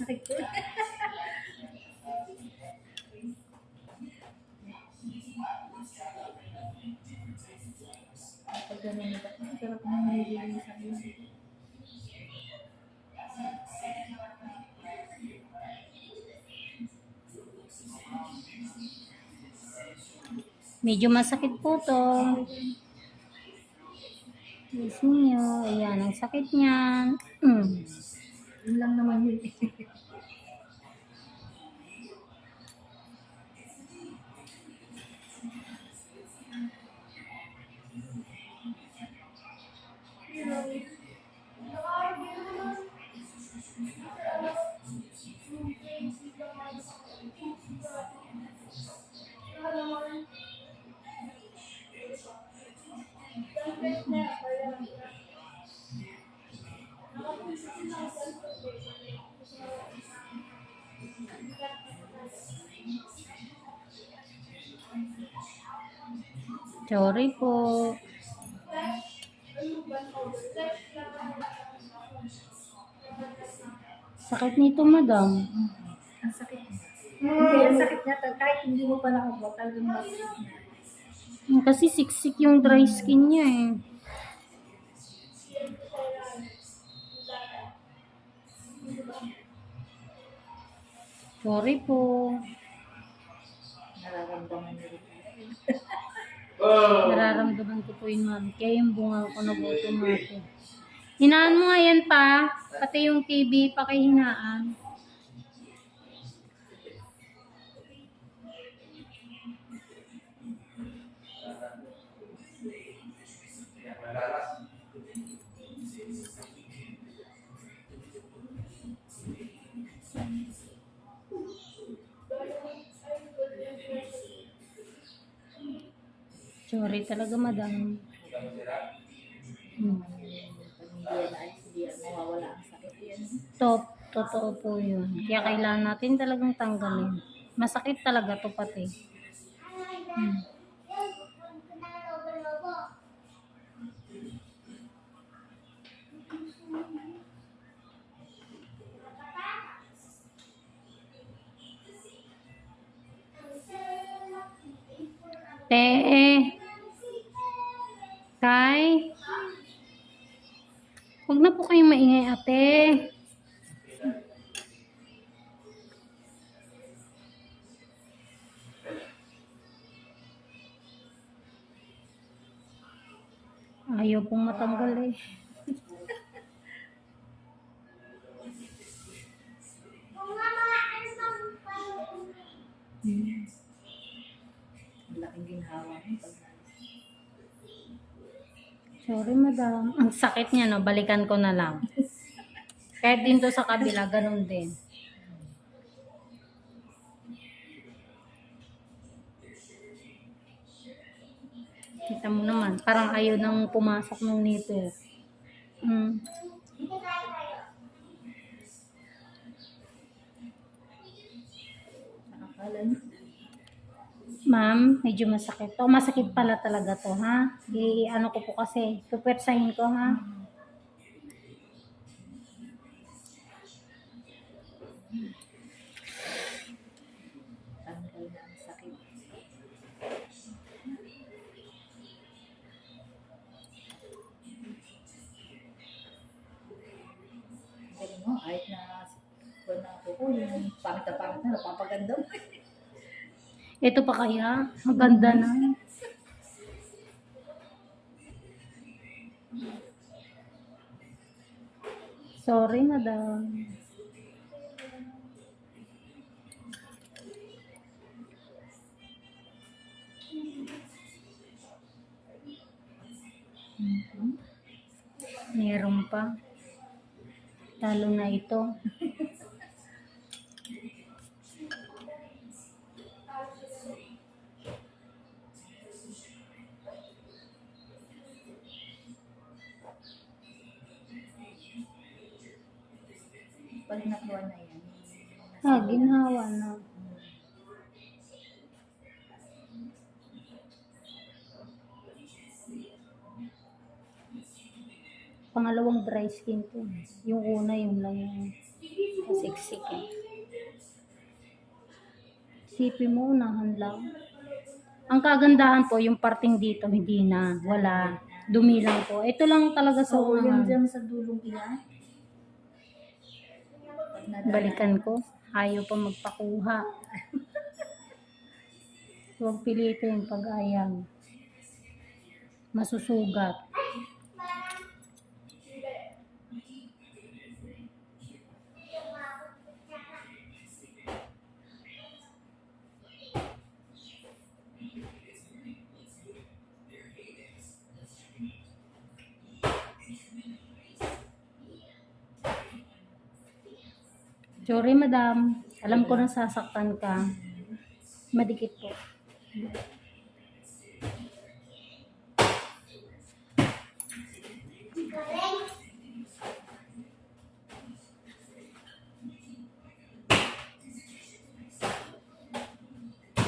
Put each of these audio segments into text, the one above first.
sakit ko. Pag ganun na ako, sarap ng nililinis sa akin. Medyo masakit po to. Yes niyo. Ayan, ang sakit niyan. Yun lang naman yun. Sorry po. Sakit nito, madam. Ang sakit niya. Hindi, ang sakit niya. Kahit hindi mo pa nakabot, talagang masakit niya. Kasi siksik yung dry skin niya eh. Sorry po. Nararamdaman niya rin. Nararamdaman ko po yun, ma'am. Kaya yung bunga ko nagutom natin. Hinaan mo nga yan pa. Pati yung TV, pakihinaan. Sorry talaga, madam. Hindi mawawala ang sakit yan. Totoo po yun. Kaya kailangan natin talagang tanggalin. Masakit talaga to pati. Tay, huwag na po kayong maingay, ate. Ayaw pong matanggal eh. Ang laking ginhawa mo. Sorry, madam. Ang sakit niya, no? Balikan ko na lang. Kahit dito sa kabila, ganun din. Kita mo naman, parang ayaw nang pumasok nung nito. Nakakala niyo. Ma'am, medyo masakit to. Masakit pala talaga to, ha? Ano ko po kasi, pupersahin ko, ha? Tanggal na ang sakit. Sabi mo, kahit na wala ako ko, yung pangit na napapaganda mo. Ito pa kaya? Maganda na. Sorry, madam. Meron pa. Talo na ito. Pag nakuha na yan. Ginhawa na. Pangalawang dry skin ko. Yung una, yung lang yung Siksik eh. Sipin mo, unahan lang. Ang kagandahan po, yung parting dito, hindi na. Wala. Dumi lang po. Ito lang talaga sa Oo, yan unahan. dyan sa dulong iyan. Balikan ko. Ayaw pa magpakuha. Huwag pilitin pag ayaw. Masusugat. Sorry, madam. Alam ko na sasaktan ka. Madikit po.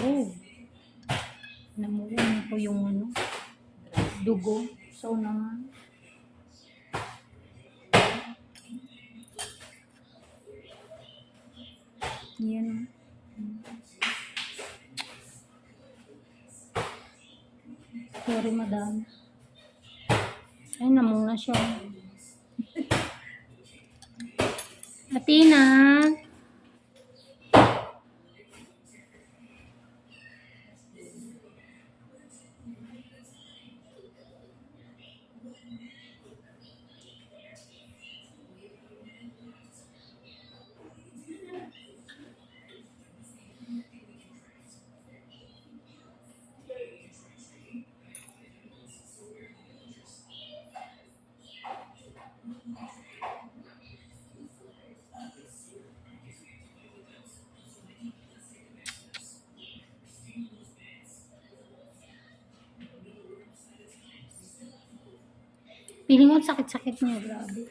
Oh. Namulan po yung ano, dugo sa unahan. Yan. Sorry, madam. Ay, namuna siya. Atina. Piling mo sakit-sakit niya, grabe.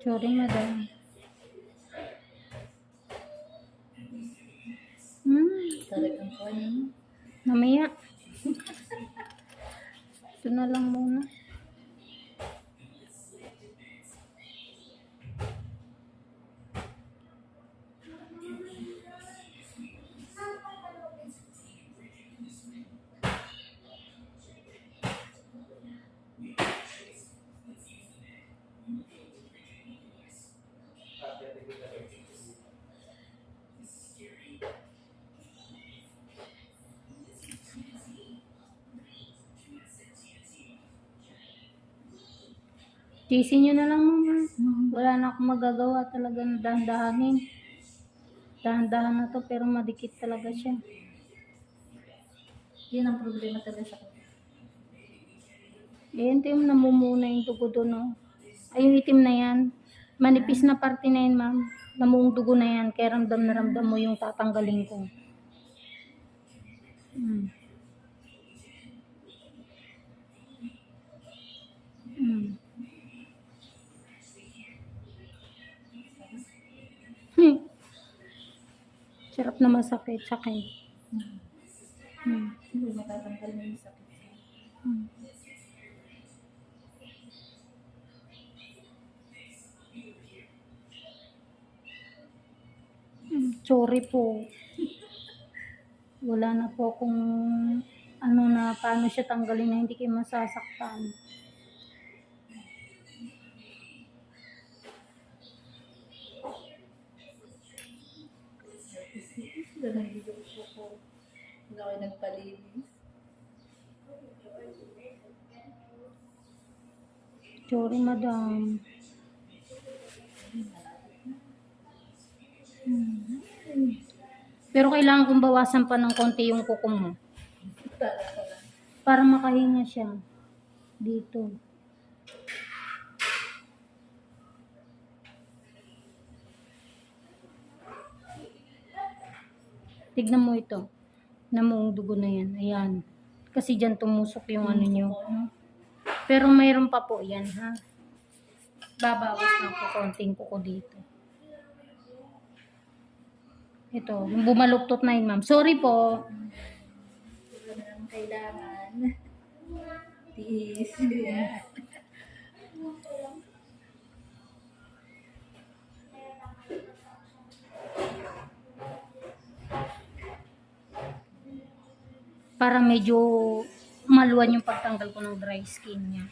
Sorry, madam. Talagang ko yun. Mamaya. Ito na lang muna. Tiisin nyo na lang muna. Wala na akong magagawa talaga na dahan-dahanin. Dahan-dahan na to pero madikit talaga siya. Yun ang problema talaga sa kanya. Eh, ito yung namumuna yung dugo doon, no? Ay, yung itim na yan. Manipis na parte na yan, ma'am. Namuong dugo na yan. Kaya ramdam na ramdam mo yung tatanggalin ko. Hmm. Sarap na masakit, sakit. Hindi matatanggal na yung sakit. Sorry po. Wala na po akong ano na paano siya tanggalin na hindi kayo masasaktan. Ganun dito ko. Hindi ako nagpalinis. Sorry, madam. Pero kailangan kong bawasan pa ng konti yung kuko mo. Para makahinga siya. Dito. Tignan mo ito. Namuong dugo na yan. Ayan. Kasi dyan tumusok yung ano nyo. Pero mayroon pa po yan, ha? Babawas lang po konting kuko dito. Ito, yung bumaluktot na yun, ma'am. Sorry po. Wala na lang kailangan. Tiis. Yeah. Para medyo maluwan yung pagtanggal ko ng dry skin niya.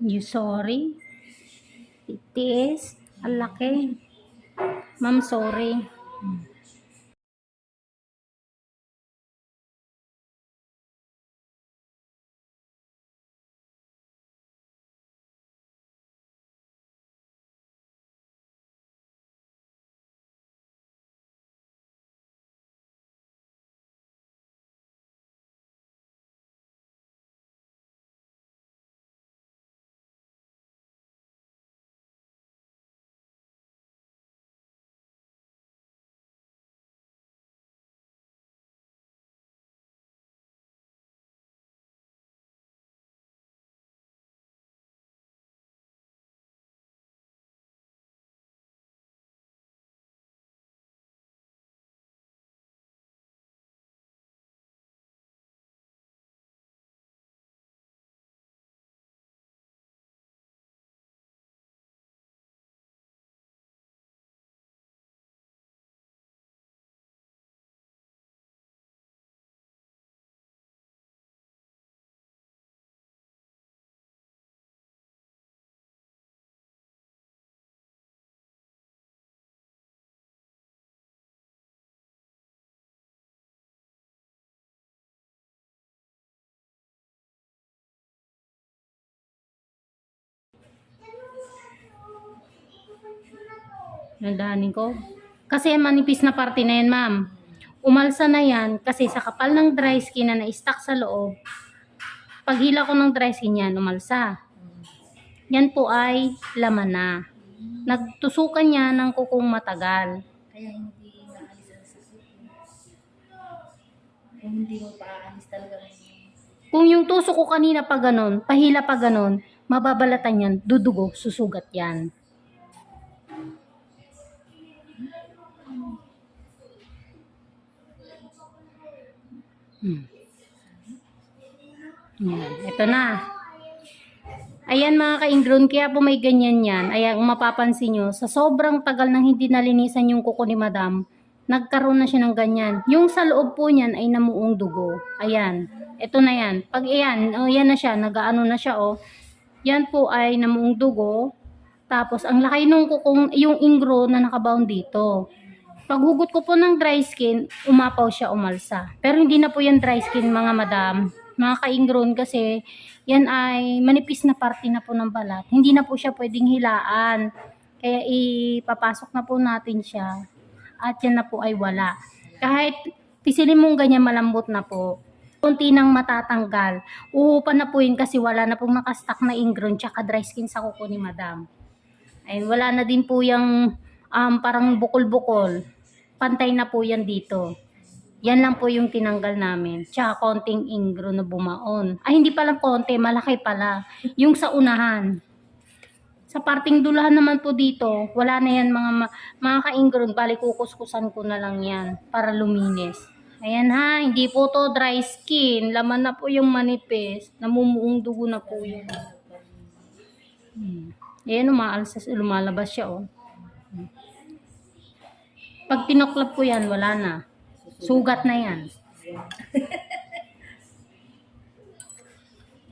You sorry? Titiis? Ang laki. Ma'am, sorry. Nandahanin ko. Kasi manipis na parte na yan, ma'am. Umalsa na yan kasi sa kapal ng dry skin na na-stuck sa loob, paghila ko ng dry skin yan, umalsa. Yan po ay laman na. Nagtusukan niya ng kukong matagal. Kaya hindi naalis ang sakit. Kung hindi mo paalis talaga Kung yung tusok ko kanina pa ganon, pahila pa ganon, mababalatan yan, dudugo, susugat yan. Yan, ito na. Ayan mga ka-ingrown, kaya po may ganyan yan. Ayan, kung mapapansin nyo, sa sobrang tagal nang hindi nalinisan yung kuko ni madam, nagkaroon na siya ng ganyan. Yung sa loob po niyan ay namuong dugo. Ayan, ito na yan. Pag ayan, oh, yan na siya, nagaano na siya, oh. Yan po ay namuong dugo. Tapos, ang laki nung kukong, yung ingrown na nakabound dito. Paghugot ko po ng dry skin, umapaw siya, umalsa. Pero hindi na po yan dry skin mga madam. Mga ka-ingrown kasi yan ay manipis na parte na po ng balat. Hindi na po siya pwedeng hilaan. Kaya ipapasok na po natin siya. At yan na po ay wala. Kahit pisilin mong ganyan malambot na po. Kunti nang matatanggal. Uhupan na po yun kasi wala na pong nakastack na ingrown tsaka dry skin sa kuko ni madam. Ay wala na din po yung parang bukol-bukol. Pantay na po yan dito. Yan lang po yung tinanggal namin. Tsaka konting ingrown na bumaon. Ay, hindi palang konti, malaki pala. Yung sa unahan. Sa parting dulahan naman po dito, wala na yan mga ka-ingrown. Bali, kukuskusan ko na lang yan para luminis. Ayan ha, hindi po to dry skin. Laman na po yung manipis. Namumuong dugo na po yun. Ayan, lumalabas siya, oh. Pag tinoklap ko yan, wala na. Sugat na yan.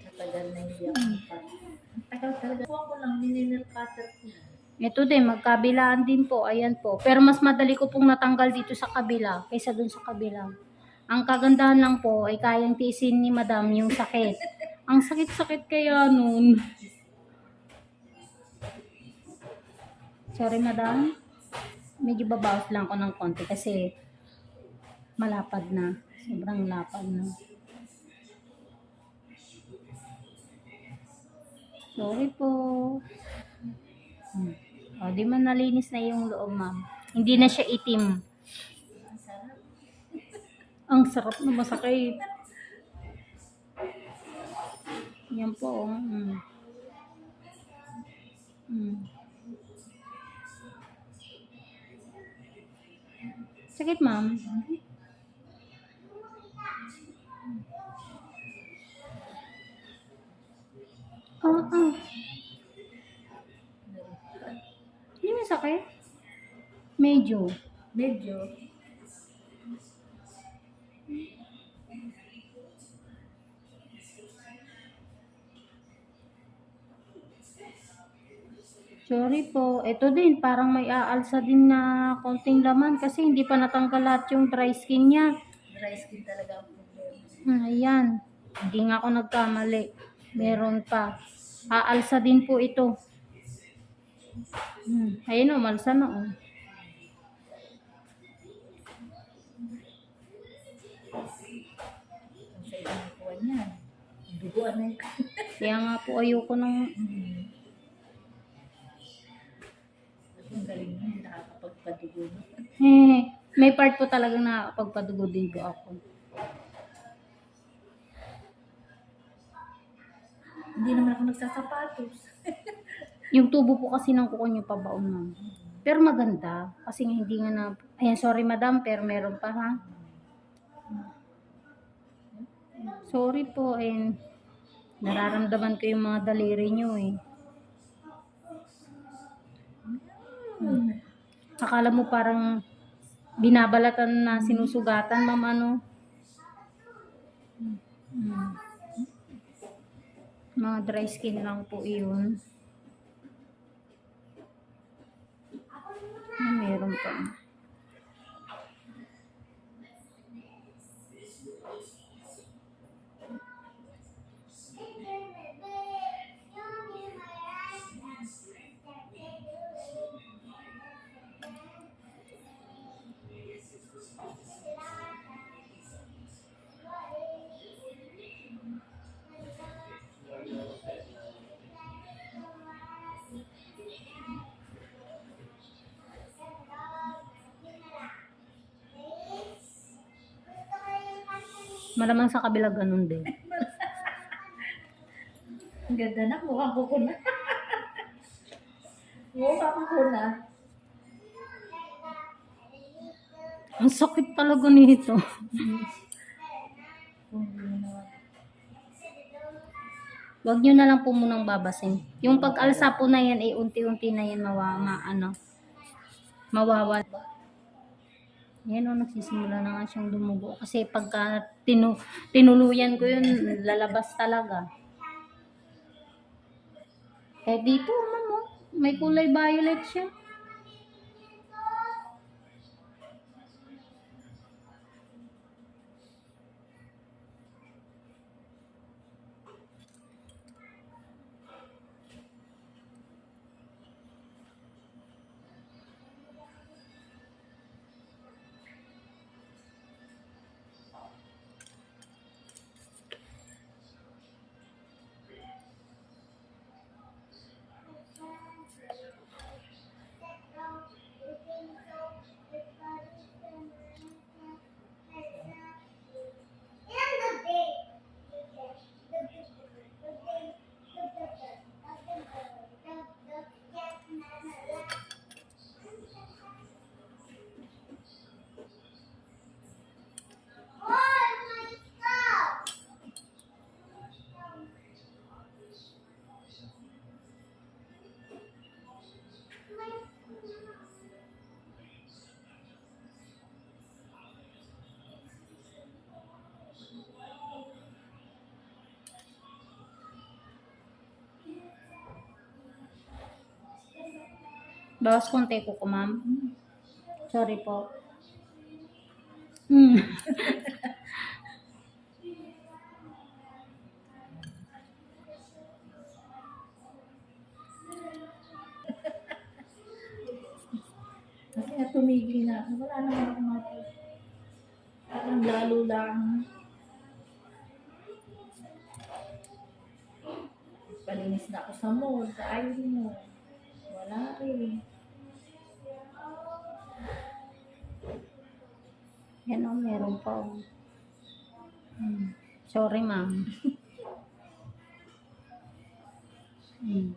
kapag matagal na hindi ako nagpa- Ang tagal talaga. Kuha ko lang, ninil cutter ko. Ito din, magkabilaan din po. Ayan po. Pero mas madali ko pong natanggal dito sa kabila kaysa dun sa kabila. Ang kagandahan lang po ay kayang tiisin ni madam yung sakit. Ang sakit-sakit kaya nun. Sorry madam. Medyo babawas lang ko ng konti kasi malapad na. Sobrang lapad na. Sorry po. O, di man nalinis na yung loob, ma'am. Hindi na siya itim. Ang sarap. Ang sarap na masakit. Yan po. Sakit, ma'am. Ah. Hindi masakit. Medyo. Medyo. Sorry po. Ito din, parang may aalsa din na konting laman kasi hindi pa natanggal lahat yung dry skin niya. Dry skin talaga ang problema. Ayan. Hindi nga ako nagkamali. Meron pa. Aalsa din po ito. Ayun o, malsa na o. Kung sa ibang kuha niyan. Duguan na yun. Kaya nga po ayoko ng... Ang galing mo, hindi nakakapagpadugo mo. may part po talaga na pagpadugo din po ako. Hindi naman ako nagsasapatos. Yung tubo po kasi ng kuko niyo pabaon na. Pero maganda. Kasi nga hindi nga na... Ayan, sorry madam, pero meron pa ha. Sorry po, and nararamdaman ko yung mga daliri niyo eh. Akala mo parang binabalatan na sinusugatan, ma'am, ano? Mga dry skin lang po iyon. Meron pa. Malamang sa kabila ganun din. Ang ganda na, mukhang kuko na. Mukhang kuko na. Ang sakit talaga nito. Wag nyo na lang po munang babasin. Yung pag-alsa po na yan, eh, unti-unti na yan mawawala. Yan o, nagsisimula na nga siyang dumugo. Kasi pagka tinuluyan ko yun, lalabas talaga. Eh dito, ma'am, oh, may kulay violet siya. Bawas konti ko ma'am. Sorry po. Hmm. Kasi nga tumigil na ako. Wala naman ako mati. Parang lalo lang. Palinis na ako sa mall, sa ID mo. Wala rin. Yan o, meron pa o. Sorry ma'am. Hmm.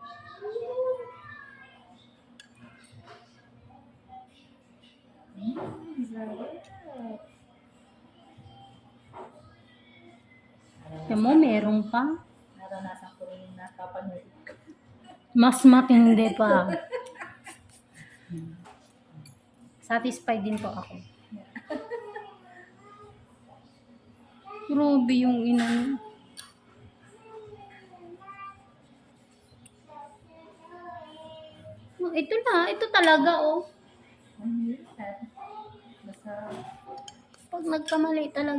Sarap. Yan mo, meron pa. Naranasan ko rin yung napapanood ko. Mas matindi pa. Satisfied din po ako. Grabe yung ina. Oh, ito na, ito talaga oh. Ano yun? Basta Pag nagkamali talaga.